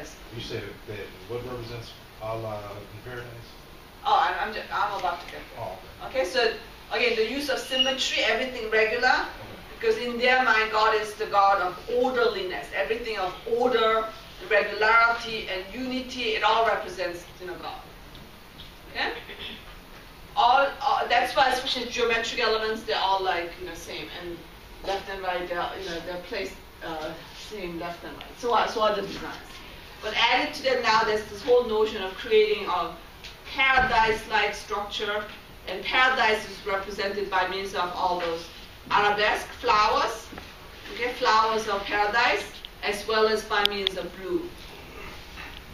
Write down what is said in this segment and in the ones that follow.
arabesque. You said that what represents Allah in paradise? Oh, I'm about to get there. Oh, okay. So again, the use of symmetry, everything regular, because in their mind, God is the God of orderliness. Everything of order, regularity, and unity. It all represents, God. Okay. That's why, especially geometric elements, they're all like, same, and left and right, they're placed same left and right. So are the designs. But added to that now, there's this whole notion of creating a paradise-like structure, and paradise is represented by means of all those arabesque flowers, okay, flowers of paradise, as well as by means of blue.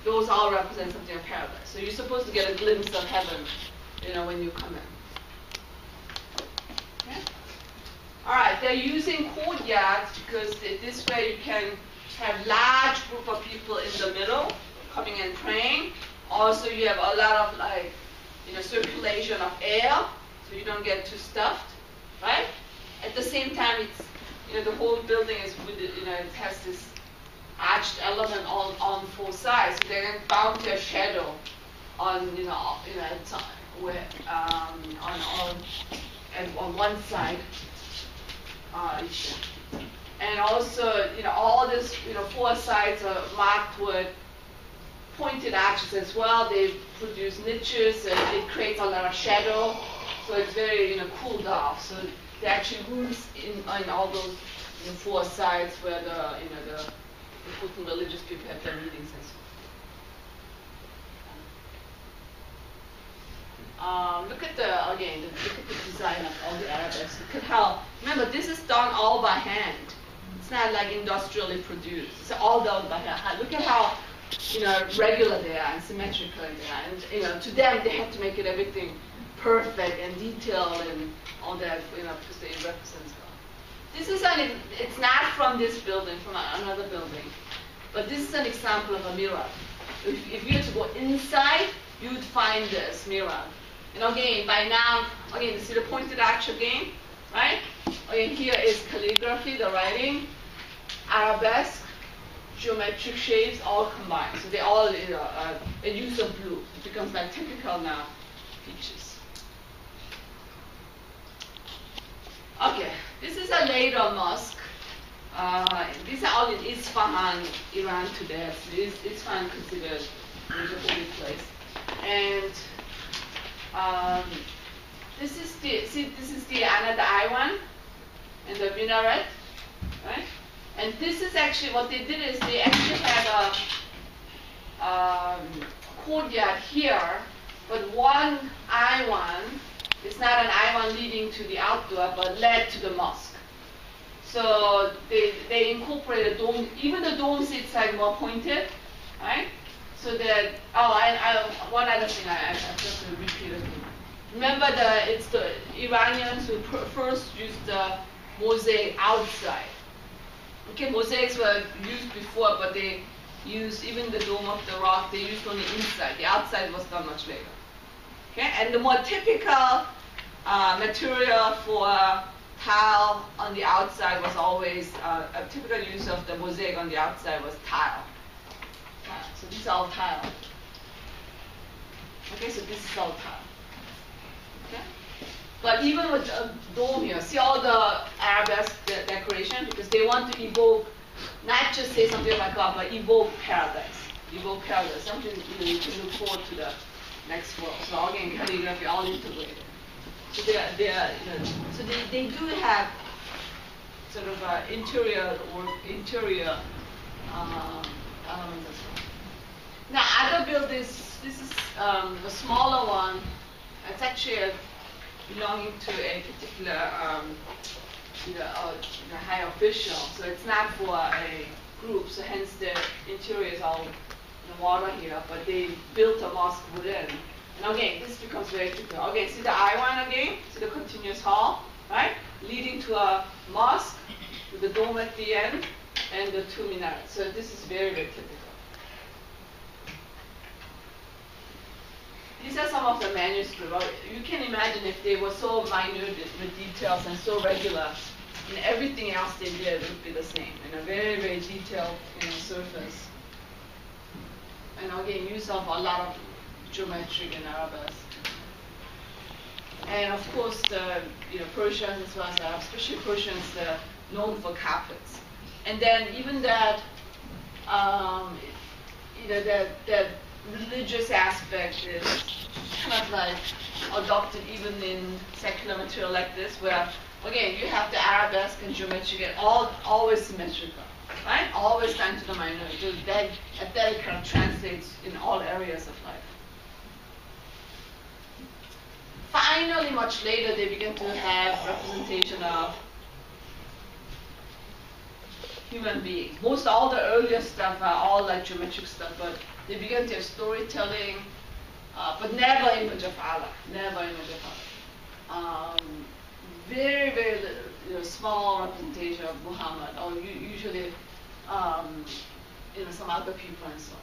Those all represent something of paradise. So you're supposed to get a glimpse of heaven, when you come in. Okay? All right, they're using courtyards because this way you can have large group of people in the middle coming and praying. Also, you have a lot of circulation of air, so you don't get too stuffed, right? At the same time, it's the whole building is with it has this arched element on four sides, so they're bound to a shadow on on one side. And also, all this, four sides are marked with pointed arches as well. They produce niches, and it creates a lot of shadow, so it's very, cooled off. So there are actually rooms in all those four sides where the important religious people have their meetings and so on. Look at the design of all the arabesques. Look at how, remember, this is done all by hand. It's not like industrially produced. It's all done by hand. Look at how, regular they are and symmetrical they are. And, to them, they have to make it everything perfect and detailed and all that, because they represent God. This is it's not from this building, from another building. But this is an example of a mirror. If you were to go inside, you would find this mirror. And again, by now, you see the pointed arch again, right? Again, here is calligraphy, the writing, arabesque, geometric shapes, all combined. So they all a use of blue. It becomes like typical now features. Okay, this is a later mosque. These are all in Isfahan, Iran today. So Isfahan considered a holy place. And this is the another INWA and the minaret, right? And this is actually what they did is they actually had a courtyard here, but one INWA is not an INWA leading to the outdoor, but led to the mosque. So they incorporated dome. Even the dome seats are more pointed, right? So that one other thing I just repeat again. Remember it's the Iranians who first used the mosaic outside. Okay, mosaics were used before, but they used even the dome of the rock. They used on the inside. The outside was done much later. Okay, and the more typical material for tile on the outside was always a typical use of the mosaic on the outside was tile. So this is all tile. Okay, so this is all tile. Okay, but even with the dome here, see all the arabesque decoration, because they want to evoke, not just say something like God, but evoke paradise. Evoke paradise, something you can look forward to the next world. So again, calligraphy all integrated. So they do have sort of interior elements as well. Now other buildings, this is the smaller one. It's actually belonging to a particular high official, so it's not for a group. So hence the interior is all water here, but they built a mosque within. And again, this becomes very typical. Okay, see the INWA again, see the continuous hall, right? Leading to a mosque with the dome at the end and the two minarets. So this is very, very typical. These are some of the manuscripts. You can imagine if they were so minute with details and so regular, and everything else they did would be the same, in a very, very detailed surface. again, use of a lot of geometric and arabesque. And of course, the Persians as well as Arabs, especially Persians, they're known for carpets. And then even that, that religious aspect is kind of like adopted even in secular material like this, where again you have the arabesque and geometric and always symmetrical, right? Always down to the minor. That kind of translates in all areas of life. Finally, much later, they begin to have representation of human beings. Most all the earlier stuff are all like geometric stuff, but they begin to have storytelling, but never image of Allah. Never image of Allah. Very, very little, small representation of Muhammad, or usually, some other people and so on.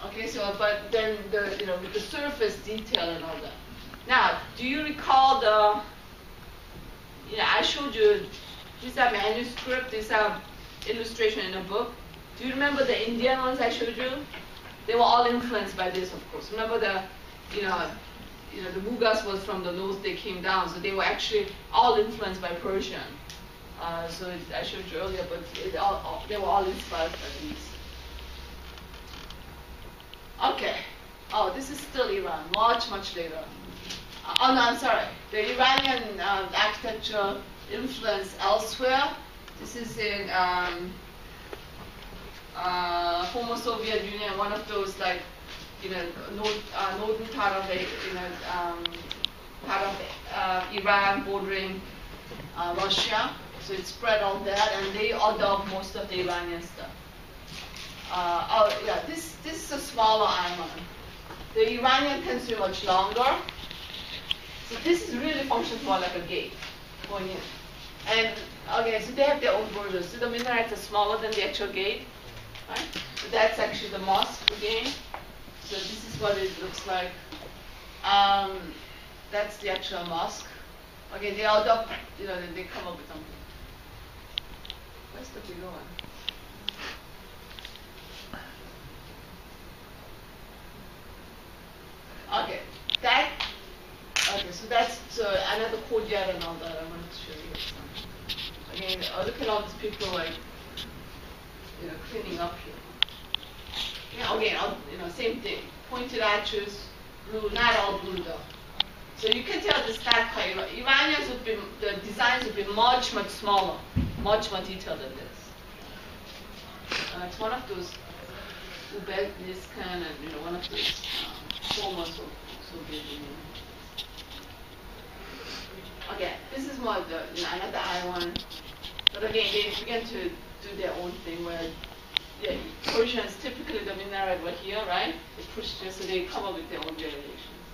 Okay, so but then with the surface detail and all that. Now, do you recall I showed you, these are manuscript, these are illustration in a book. Do you remember the Indian ones I showed you? They were all influenced by this, of course. Remember the Mughals was from the north, they came down, so they were actually all influenced by Persian. I showed you earlier, but they were all inspired by these. Okay. Oh, this is still Iran, much, much later. Oh no, I'm sorry. The Iranian architecture influence elsewhere. This is in former Soviet Union, one of those northern part of Iran bordering Russia. So it spread all that, and they adopt most of the Iranian stuff. This is a smaller island. The Iranian tends to be much longer. So this is really functions more like a gate going in. And okay, so they have their own borders. So the minarets are smaller than the actual gate, right? So that's actually the mosque again. So this is what it looks like. That's the actual mosque. Okay, they adopt, they come up with something. Where's the bigger one? Okay, so that's another courtyard and all that. I wanted to show you. Again, look at all these people cleaning up here. Yeah, again, same thing. Pointed arches, blue, not all blue though. So you can tell the style by Iranians the designs would be much, much smaller, much more detailed than this. It's one of those Uzbekistan and one of those former Soviet Union. Okay, this is more another island. But again, they began to do their own thing where Persians typically the minaret were here, right? They pushed it, so they come up with their own variations.